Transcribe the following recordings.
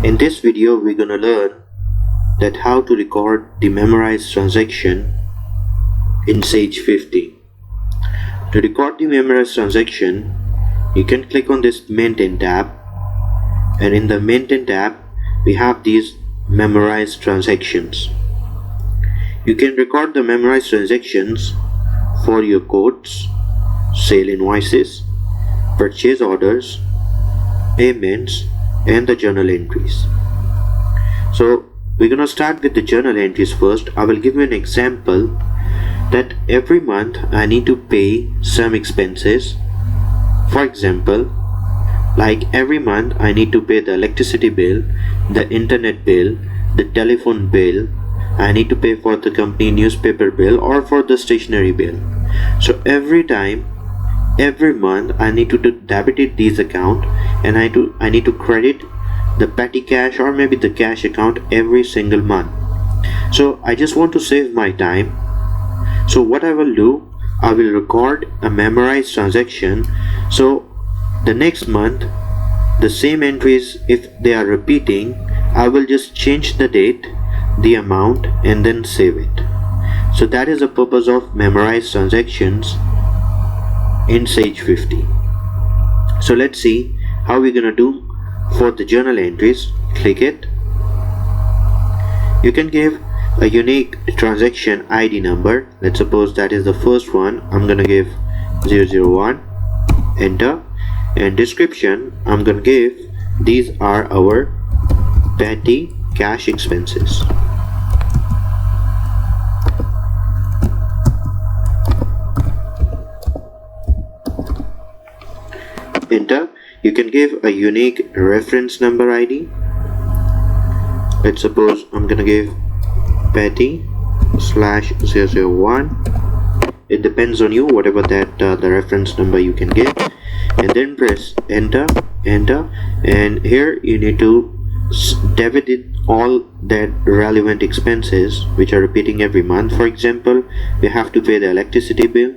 In this video, we're gonna learn that how to record the memorized transaction in Sage 50. To record the memorized transaction, you can click on this Maintain tab, and in the Maintain tab, we have these memorized transactions. You can record the memorized transactions for your quotes, sale invoices, purchase orders, payments, and the journal entries. So we're gonna start with the journal entries first. I will give you an example that every month I need to pay some expenses. For example, like every month I need to pay the electricity bill, the internet bill, the telephone bill, I need to pay for the company newspaper bill or for the stationery bill. So every month I need to debit these account, and I need to credit the petty cash or maybe the cash account every single month. So I just want to save my time. So what I will do, I will record a memorized transaction. So the next month, the same entries, if they are repeating, I will just change the date, the amount, and then save it. So that is the purpose of memorized transactions in Sage 50. So let's see how we're gonna do for the journal entries. Click it. You can give a unique transaction ID number. Let's suppose that is the first one. I'm gonna give 001. Enter. And description, I'm gonna give these are our petty cash expenses. Enter. You can give a unique reference number ID. Let's suppose I'm gonna give petty /001. It depends on you, whatever that the reference number you can give, and then press enter, and here you need to debit it all that relevant expenses which are repeating every month. For example, we have to pay the electricity bill,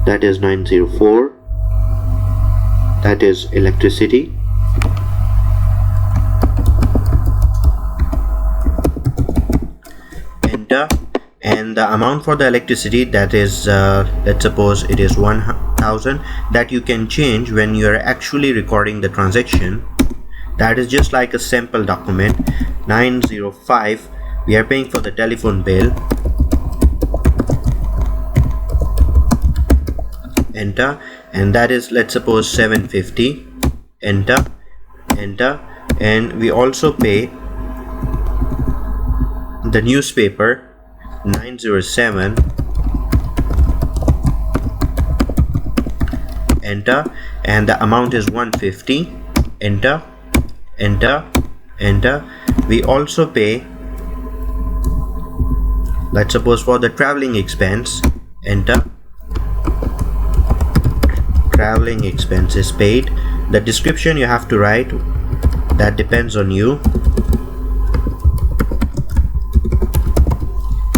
that is 904. That is electricity. Enter. And the amount for the electricity, that is let's suppose it is 1000. That you can change when you are actually recording the transaction. That is just like a sample document. 905, we are paying for the telephone bill. Enter. And that is, let's suppose, 750. Enter. And we also pay the newspaper, 907. Enter. And the amount is 150. Enter. We also pay, let's suppose, for the traveling expense. Enter. Traveling expenses paid. The description you have to write, that depends on you.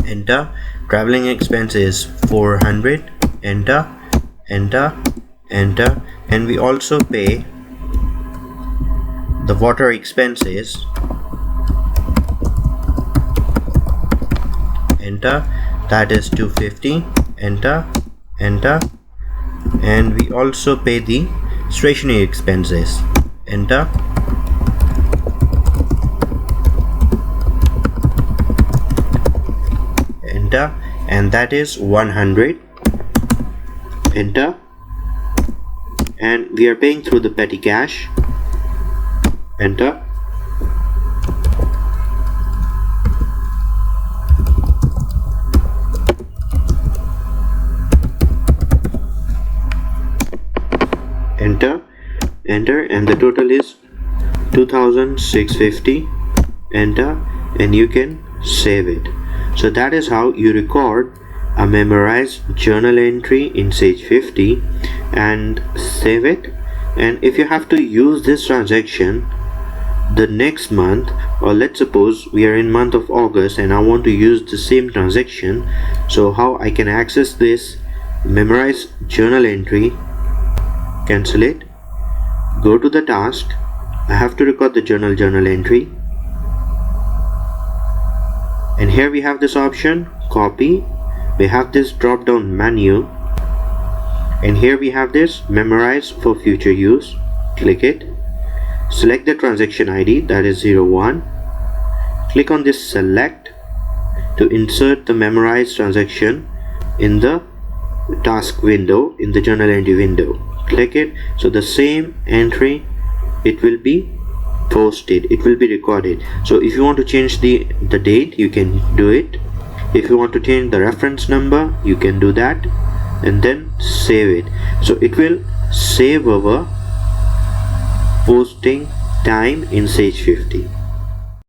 Enter. Traveling expenses 400. Enter. And we also pay the water expenses. Enter. That is 250. Enter. And we also pay the stationery expenses. Enter. And that is 100. Enter. And we are paying through the petty cash. Enter. Enter, and the total is 2650. Enter, and you can save it. So that is how you record a memorized journal entry in Sage 50 and save it. And if you have to use this transaction the next month, or let's suppose we are in month of August and I want to use the same transaction, so how I can access this memorized journal entry? Cancel it, go to the task. I have to record the journal entry. And here we have this option, copy. We have this drop down menu, and here we have this memorize for future use. Click it. Select the transaction ID, that is 01. Click on this select to insert the memorized transaction in the task window, in the journal entry window. Click it. So the same entry, it will be posted, it will be recorded. So if you want to change the date, you can do it. If you want to change the reference number, you can do that, and then save it. So it will save our posting time in Sage 50.